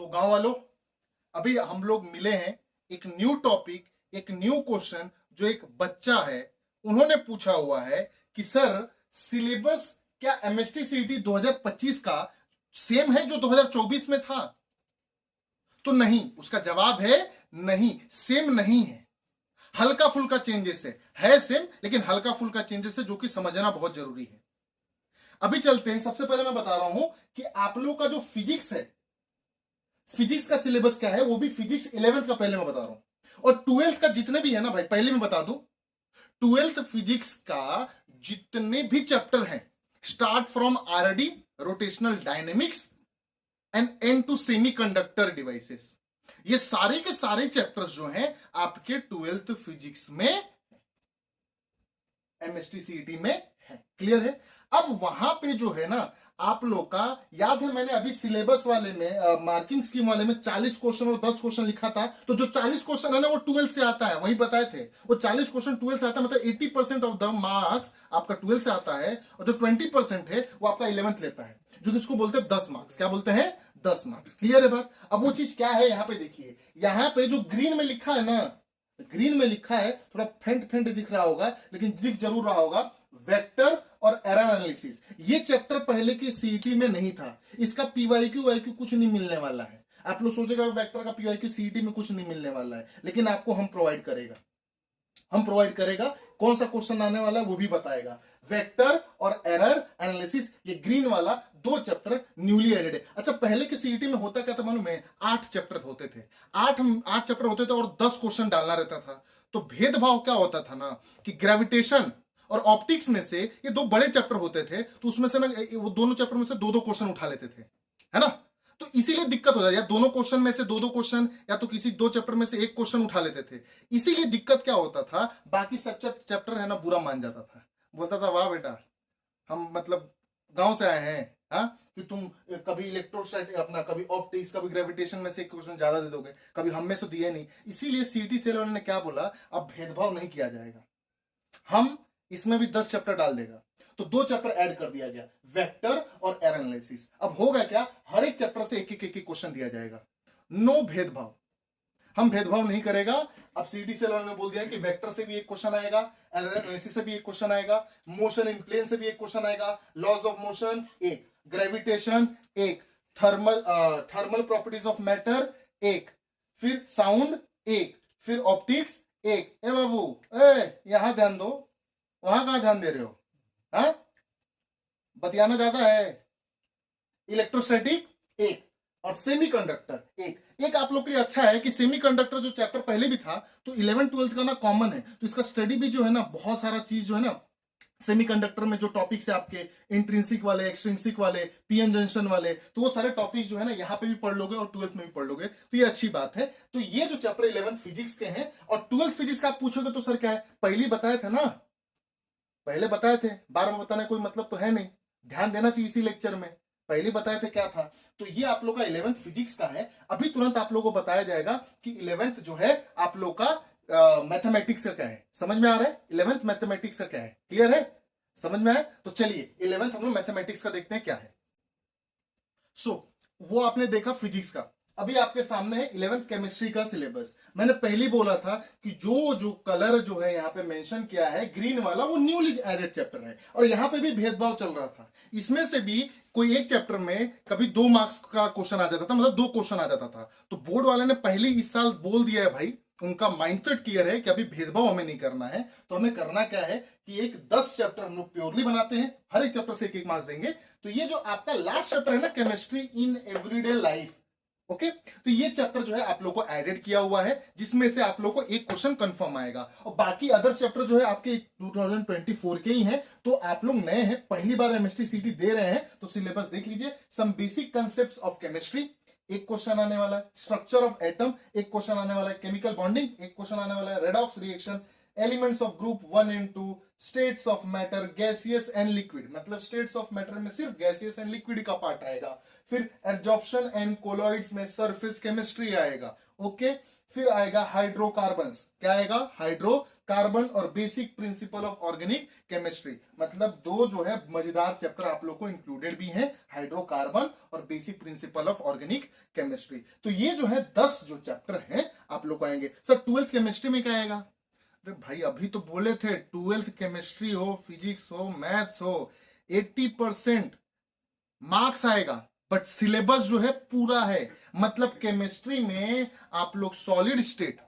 गांव वालों, अभी हम लोग मिले हैं एक न्यू टॉपिक, एक न्यू क्वेश्चन जो एक बच्चा है उन्होंने पूछा हुआ है कि सर सिलेबस क्या एमएसटी सीईटी 2025 का सेम है जो 2024 में था? तो नहीं, उसका जवाब है नहीं, सेम नहीं है। हल्का फुल्का चेंजेस है सेम, लेकिन हल्का फुल्का चेंजेस है जो कि समझना बहुत जरूरी है। अभी चलते हैं। सबसे पहले मैं बता रहा हूं कि आप लोग का जो फिजिक्स है, फिजिक्स का सिलेबस क्या है, वो भी फिजिक्स 11th का पहले मैं बता रहा हूं। और 12th का जितने भी है ना भाई, पहले मैं बता दूं, 12th फिजिक्स का जितने भी चैप्टर हैं, start from RD, rotational dynamics and and to semiconductor devices, ये सारे के सारे चैप्टर्स जो हैं आपके 12th फिजिक्स में, एमएसटी सीईटी में है। क्लियर है? अब वहां पे जो है ना, आप लोग का याद है, मैंने अभी सिलेबस वाले में मार्किंग स्कीम वाले में 40 क्वेश्चन और 10 क्वेश्चन लिखा था। तो जो 40 क्वेश्चन है ना वो 12 से आता है, वही बताए थे। वो 40 क्वेश्चन 12 से आता है, मतलब 80% ऑफ द मार्क्स आपका 12 से आता है, और जो 20% है वो आपका 11th लेता है, जो किसको बोलते हैं 10 मार्क्स। क्या बोलते हैं? 10 मार्क्स। क्लियर है बात? अब वो चीज क्या है, यहां पे देखिए, यहां पे जो ग्रीन में लिखा है ना, ग्रीन में लिखा है, थोड़ा फेंट फेंट दिख रहा होगा लेकिन दिख जरूर रहा होगा, वेक्टर और एरर एनालिसिस। ये चैप्टर पहले के सीईटी में नहीं था, इसका पीवाईक्यू वाईक्यू कुछ नहीं मिलने वाला है। आप लोग सोचेगा वेक्टर का पीवाईक्यू सीईटी में कुछ नहीं मिलने वाला है, लेकिन आपको हम प्रोवाइड करेगा। कौन सा क्वेश्चन आने वाला है वो भी बताएगा। वेक्टर और एरर एनालिसिस, ये ग्रीन वाला 2 चैप्टर न्यूली एडेड है। अच्छा, पहले के सीईटी में होता क्या था मालूम है? 8 चैप्टर होते थे, 8 चैप्टर होते थे और 10 क्वेश्चन डालना रहता था। तो भेदभाव क्या होता था ना, कि ग्रेविटेशन और ऑप्टिक्स में से ये 2 बड़े चैप्टर होते थे, तो उसमें से ना वो दोनों चैप्टर में से 2-2 क्वेश्चन उठा लेते थे, है ना? तो इसीलिए दिक्कत हो जाती है, या दोनों क्वेश्चन में से 2-2 क्वेश्चन, या तो किसी 2 चैप्टर में से 1 क्वेश्चन उठा लेते थे। इसीलिए दिक्कत क्या होता था, बाकी सब चैप्टर है ना बुरा मान जाता था, बोलता था वाह बेटा, हम मतलब गांव से आए हैं, हाँ, कि तुम कभी इलेक्ट्रोस्टैटिक अपना, कभी ऑप्टिक्स, कभी ग्रेविटेशन में से एक क्वेश्चन ज्यादा दे दोगे, कभी हम में से दिए नहीं। इसीलिए सीटी सेल ने क्या बोला, अब भेदभाव नहीं किया जाएगा, हम इसमें भी 10 चैप्टर डाल देगा। तो 2 चैप्टर ऐड कर दिया गया, वेक्टर और एरर एनालिसिस। अब होगा क्या, हर एक चैप्टर से एक एक क्वेश्चन दिया जाएगा, नो भेदभाव, हम भेदभाव नहीं करेगा। अब सीडी से ने बोल दिया कि वेक्टर से भी एक क्वेश्चन आएगा, एरर एनालिसिस से भी एक क्वेश्चन आएगा, मोशन इन प्लेन से भी एक क्वेश्चन आएगा, लॉज ऑफ मोशन एक, ग्रेविटेशन एक, थर्मल प्रॉपर्टीज ऑफ मैटर एक, फिर साउंड एक, फिर ऑप्टिक्स एक। ए बाबू, यहां ध्यान दो, वहां कहां ध्यान दे रहे हो? हाँ, बतियाना ज्यादा है। इलेक्ट्रोस्टैटिक एक, और सेमीकंडक्टर एक। एक आप लोग के लिए अच्छा है कि सेमीकंडक्टर जो चैप्टर पहले भी था, तो 11 12 का ना कॉमन है, तो इसका स्टडी भी जो है ना, बहुत सारा चीज जो है ना सेमीकंडक्टर में, जो टॉपिक्स है आपके इंट्रिंसिक वाले, एक्सट्रिंसिक वाले, पीएन जंक्शन वाले, तो वो सारे टॉपिक्स जो है ना यहाँ पे भी पढ़ लोगे और 12th में भी पढ़ लोगे, तो ये अच्छी बात है। तो ये जो चैप्टर 11th फिजिक्स के हैं, और 12th फिजिक्स का आप पूछोगे तो सर क्या है, पहले बताया था ना, पहले बताए थे, बार बार बताने कोई मतलब तो है नहीं, ध्यान देना चाहिए इसी लेक्चर में, पहले बताए थे क्या था। तो ये आप लोग का 11th फिजिक्स का है। अभी तुरंत आप लोगों को बताया जाएगा कि 11th जो है आप लोग का मैथमेटिक्स का क्या है, समझ में आ रहा है? 11th मैथमेटिक्स का क्या है, क्लियर है? समझ में आए? तो चलिए 11th हम लोग मैथमेटिक्स का देखते हैं क्या है। वो आपने देखा फिजिक्स का। अभी आपके सामने है 11th केमिस्ट्री का सिलेबस। मैंने पहले बोला था कि जो जो कलर जो है यहाँ पे मेंशन किया है, ग्रीन वाला, वो न्यूली एडेड चैप्टर है, और यहाँ पे भी भेदभाव चल रहा था। इसमें से भी कोई एक चैप्टर में कभी 2 मार्क्स का क्वेश्चन आ जाता था, मतलब 2 क्वेश्चन आ जाता था। तो बोर्ड वाले ने पहले इस साल बोल दिया है भाई, उनका माइंडसेट क्लियर है कि अभी भेदभाव हमें नहीं करना है। तो हमें करना क्या है कि एक 10 चैप्टर हम लोग प्योरली बनाते हैं, हर एक चैप्टर से एक मार्क्स देंगे। तो ये जो आपका लास्ट चैप्टर है ना, chemistry in everyday life, okay, तो ये चैप्टर जो है आप लोग को एडेड किया हुआ है, जिसमें से आप लोग को एक क्वेश्चन कंफर्म आएगा, और बाकी अदर चैप्टर जो है आपके 2024 के ही हैं। तो आप लोग नए हैं, पहली बार एमएसटी सीटी दे रहे हैं, तो सिलेबस देख लीजिए। Some basic concepts of chemistry एक क्वेश्चन आने वाला है, स्ट्रक्चर ऑफ एटम एक क्वेश्चन आने वाला है, केमिकल बॉन्डिंग एक क्वेश्चन आने वाला है, redox reaction, elements of group 1 and 2, states of matter, gaseous and liquid, मतलब स्टेट्स ऑफ मैटर में सिर्फ गैसियस एंड लिक्विड का पार्ट आएगा। फिर एडजॉर्प्शन एंड कोलॉइड्स में सरफेस केमिस्ट्री आएगा, ओके। फिर आएगा हाइड्रोकार्बन्स, क्या आएगा, हाइड्रोकार्बन और basic principle of organic chemistry, मतलब दो जो है मजेदार चैप्टर आप लोग को इंक्लूडेड भी हैं, हाइड्रोकार्बन और basic principle of organic chemistry. तो ये जो है 10 जो चैप्टर हैं आप लोग को आएंगे। सर 12th केमिस्ट्री में क्या आएगा? अरे भाई अभी तो बोले थे 12th केमिस्ट्री हो, फिजिक्स हो, मैथ्स हो, 80% मार्क्स आएगा, बट सिलेबस जो है पूरा है। मतलब केमिस्ट्री में आप लोग सॉलिड स्टेट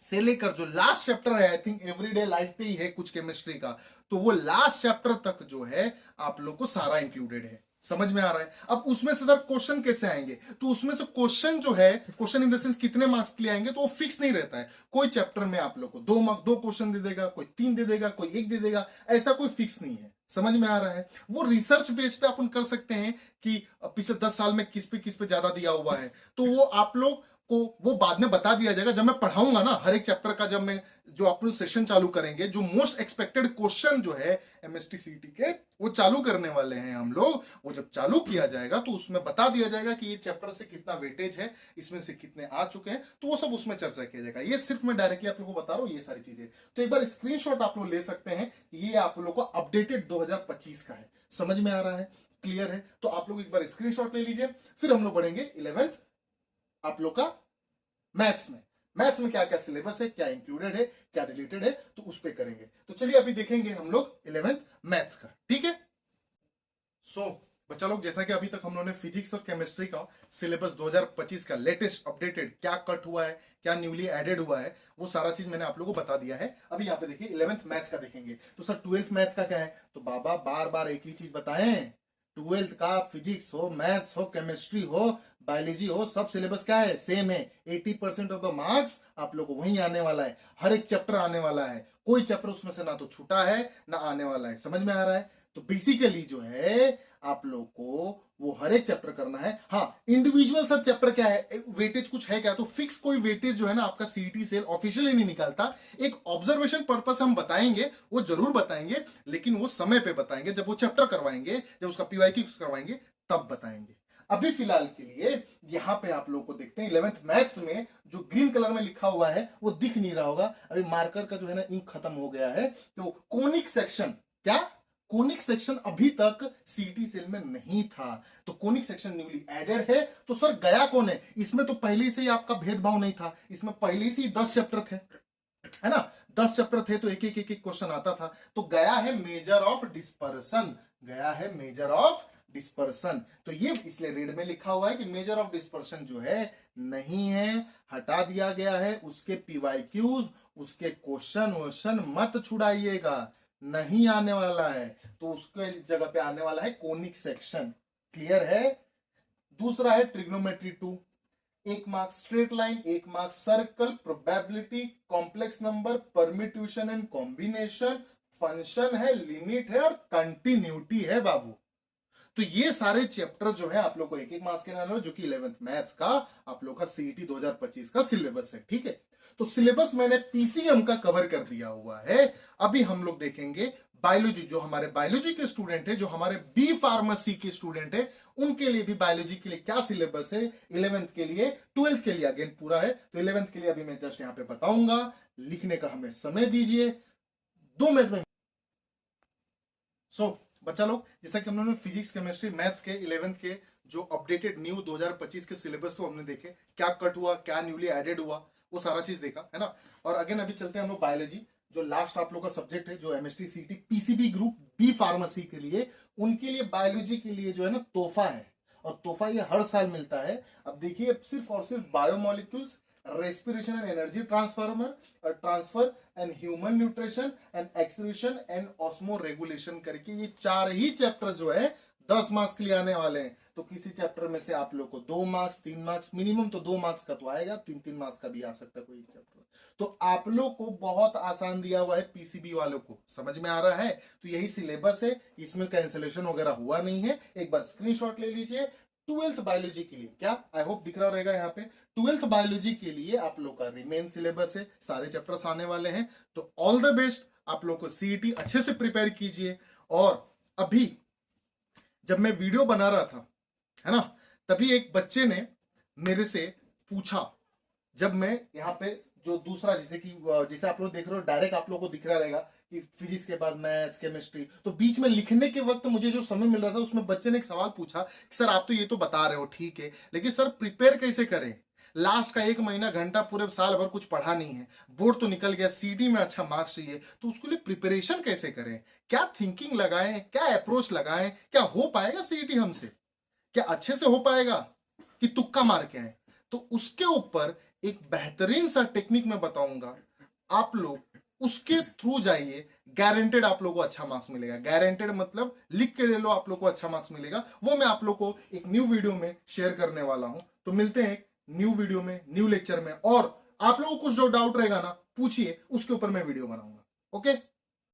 से लेकर जो लास्ट चैप्टर है, आई थिंक एवरीडे लाइफ पे ही है कुछ केमिस्ट्री का, तो वो लास्ट चैप्टर तक जो है आप लोग को सारा इंक्लूडेड है। समझ में आ रहा है? अब उसमें से सर क्वेश्चन कैसे आएंगे? तो उसमें से क्वेश्चन जो है, क्वेश्चन इन द सेंस कितने मार्क्स के लिए आएंगे, तो वो फिक्स नहीं रहता है। कोई चैप्टर में आप लोग को 2 मार्क्स 2 क्वेश्चन दे देगा, कोई 3 दे देगा, कोई 1 दे देगा, ऐसा कोई फिक्स नहीं है। समझ में आ रहा है? वो रिसर्च बेस पे अपन कर सकते हैं कि पिछले 10 साल में किस पे ज्यादा दिया हुआ है, तो वो आप लोग को वो बाद में बता दिया जाएगा जब मैं पढ़ाऊंगा ना हर एक चैप्टर का। जब मैं जो आप लोग सेशन चालू करेंगे, जो मोस्ट एक्सपेक्टेड क्वेश्चन जो है एमएसटी सीटी के वो चालू करने वाले हैं हम लोग, वो जब चालू किया जाएगा तो उसमें बता दिया जाएगा कि ये चैप्टर से कितना वेटेज है, इसमें से कितने आ चुके हैं, तो वो सब उसमें चर्चा किया जाएगा। ये सिर्फ मैं डायरेक्टली आप लोगों को बता रहा हूँ ये सारी चीजें। तो एक बार स्क्रीनशॉट आप लोग ले सकते हैं, ये आप लोग को अपडेटेड 2025 का है। समझ में आ रहा है? क्लियर है? तो आप लोग एक बार स्क्रीनशॉट ले लीजिए। फिर हम लोग बढ़ेंगे 11th आप लोग का मैथ्स में। मैथ्स में क्या क्या सिलेबस है, क्या इंक्लूडेड है, क्या डिलीटेड है, तो उस पे करेंगे। तो चलिए अभी देखेंगे हम लोग 11th मैथ्स का, ठीक है। सो बच्चा लोग, जैसा कि अभी तक हम लोगों ने फिजिक्स और केमिस्ट्री का सिलेबस 2025 का लेटेस्ट अपडेटेड क्या कट हुआ है, क्या न्यूली एडेड हुआ है, वो सारा चीज मैंने आप लोगों को बता दिया है। अभी यहाँ पे देखिए 11th मैथ्स का देखेंगे। तो सर 12th मैथ्स का क्या है? तो बाबा बार बार एक ही चीज बताएं, 12th का फिजिक्स हो, मैथ्स हो, केमिस्ट्री हो, बायोलॉजी हो, सब सिलेबस क्या है? सेम है। 80% ऑफ द मार्क्स आप लोग को वहीं आने वाला है, हर एक चैप्टर आने वाला है, कोई चैप्टर उसमें से ना तो छूटा है ना आने वाला है। समझ में आ रहा है? तो बेसिकली जो है आप लोग को वो हर एक चैप्टर करना है। हाँ, इंडिविजुअल सब चैप्टर क्या है, वेटेज कुछ है क्या? तो फिक्स कोई वेटेज जो है ना आपका सीईटी सेल ऑफिशियली नहीं निकालता। एक ऑब्जर्वेशन पर्पस हम बताएंगे, वो जरूर बताएंगे, लेकिन वो समय पे बताएंगे, जब वो चैप्टर करवाएंगे, जब उसका पीवाईक्यू करवाएंगे तब बताएंगे। अभी फिलहाल के लिए यहां पे आप लोग को देखते हैं 11th मैथ्स में जो ग्रीन कलर में लिखा हुआ है वो दिख नहीं रहा होगा, अभी मार्कर का जो है ना इंक खत्म हो गया है। तो कोनिक सेक्शन, क्या कोनिक सेक्शन अभी तक सीटी सेल में नहीं था, तो कोनिक सेक्शन न्यूली एडेड है। तो सर गया कौन है इसमें? तो पहले से ही आपका भेदभाव नहीं था, इसमें पहले से ही 10 चैप्टर थे, है ना, 10 चैप्टर थे, तो एक एक क्वेश्चन आता था। तो गया है मेजर ऑफ डिस्पर्सन, गया है मेजर ऑफ डिस्पर्सन। तो ये इसलिए रेड में लिखा हुआ है कि मेजर ऑफ डिस्पर्सन जो है नहीं है, हटा दिया गया है। उसके पीवाईक्यूज, उसके क्वेश्चन मत छुड़ाइएगा, नहीं आने वाला है, तो उसके जगह पे आने वाला है कोनिक सेक्शन। क्लियर है? दूसरा है trigonometry 2, 1 mark straight line, 1 mark circle, probability, complex number, permutation and combination, function है, लिमिट है और कंटिन्यूटी है बाबू। तो ये सारे चैप्टर जो है आप लोग को 1-1 मार्क्स के नाम, जो कि 11th मैथ्स का आप लोग का सीईटी 2025 का सिलेबस है, ठीक है। तो सिलेबस मैंने पीसीएम का कवर कर दिया हुआ है। अभी हम लोग देखेंगे बायोलॉजी, जो हमारे बायोलॉजी के स्टूडेंट है, जो हमारे बी फार्मेसी के स्टूडेंट है, उनके लिए भी बायोलॉजी के लिए क्या सिलेबस है 11th के लिए, 12th के लिए अगेन पूरा है। तो 11th के लिए अभी मैं जस्ट यहां पे बताऊंगा, लिखने का हमें समय दीजिए 2 मिनट में। सो बच्चा लोग, जैसा कि हम लोगों ने फिजिक्स, केमिस्ट्री, मैथ्स के 11th के जो अपडेटेड न्यू 2025 के सिलेबस तो हमने देखे, क्या कट हुआ, क्या न्यूली एडेड हुआ, वो सारा चीज देखा, है ना। और अगेन अभी चलते हैं हम लोग बायोलॉजी, जो लास्ट आप लोग का सब्जेक्ट है, जो एमएसटी सीटी पीसीबी ग्रुप बी फार्मेसी के लिए, उनके लिए बायोलॉजी के लिए जो है ना तोहफा है, और तोहफा ये हर साल मिलता है। अब देखिए सिर्फ और सिर्फ biomolecules, respiration and energy transfer and human nutrition and excretion and osmo regulation करके ये 4 ही चैप्टर जो है 10 मार्क्स के लिए आने वाले हैं। तो किसी चैप्टर में से आप लोग को 2 मार्क्स, 3 मार्क्स, मिनिमम तो 2 मार्क्स का तो आएगा, 3-3 मार्क्स का भी आ सकता है कोई एक चैप्टर। तो आप लोग को बहुत आसान दिया हुआ है पीसीबी वालों को, समझ में आ रहा है? तो यही सिलेबस है, इसमें कैंसिलेशन वगैरह हुआ नहीं है। एक बार स्क्रीनशॉट ले लीजिए। 12th बायोलॉजी के लिए क्या, आई होप दिख रहा रहेगा यहाँ पे, 12th बायोलॉजी के लिए आप लोग का रिमेन सिलेबस है, सारे चैप्टर्स आने वाले हैं। तो ऑल द बेस्ट, आप लोग को सीईटी अच्छे से प्रिपेयर कीजिए। और अभी जब मैं वीडियो बना रहा था, है ना, तभी एक बच्चे ने मेरे से पूछा जब मैं यहाँ पे जो दूसरा जैसे आप लोग देख रहे हो डायरेक्ट आप लोगों को दिख रहा रहेगा कि फिजिक्स के बाद मैथ्स केमिस्ट्री, तो बीच में लिखने के वक्त मुझे जो समय मिल रहा था उसमें बच्चे ने एक सवाल पूछा कि सर आप तो ये तो बता रहे हो ठीक है, लेकिन सर प्रिपेयर कैसे करें, लास्ट का 1 महीना घंटा पूरे साल भर कुछ पढ़ा नहीं है, बोर्ड तो निकल गया, सीटी में अच्छा मार्क्स चाहिए, तो उसके लिए प्रिपरेशन कैसे करें, क्या थिंकिंग लगाएं, क्या अप्रोच लगाएं, क्या हो पाएगा सीटी हमसे, क्या अच्छे से हो पाएगा कि तुक्का मार के आए। तो उसके ऊपर एक बेहतरीन सा टेक्निक मैं बताऊंगा, आप लोग उसके थ्रू जाइए, गारंटेड आप लोगों को अच्छा मार्क्स मिलेगा। गारंटेड मतलब लिख के ले लो, आप लोग को अच्छा मार्क्स मिलेगा। वो मैं आप लोग को एक न्यू वीडियो में शेयर करने वाला हूं। तो मिलते हैं एक न्यू वीडियो में, न्यू लेक्चर में, और आप लोगों को कुछ जो डाउट रहेगा ना पूछिए, उसके ऊपर मैं वीडियो बनाऊंगा। ओके।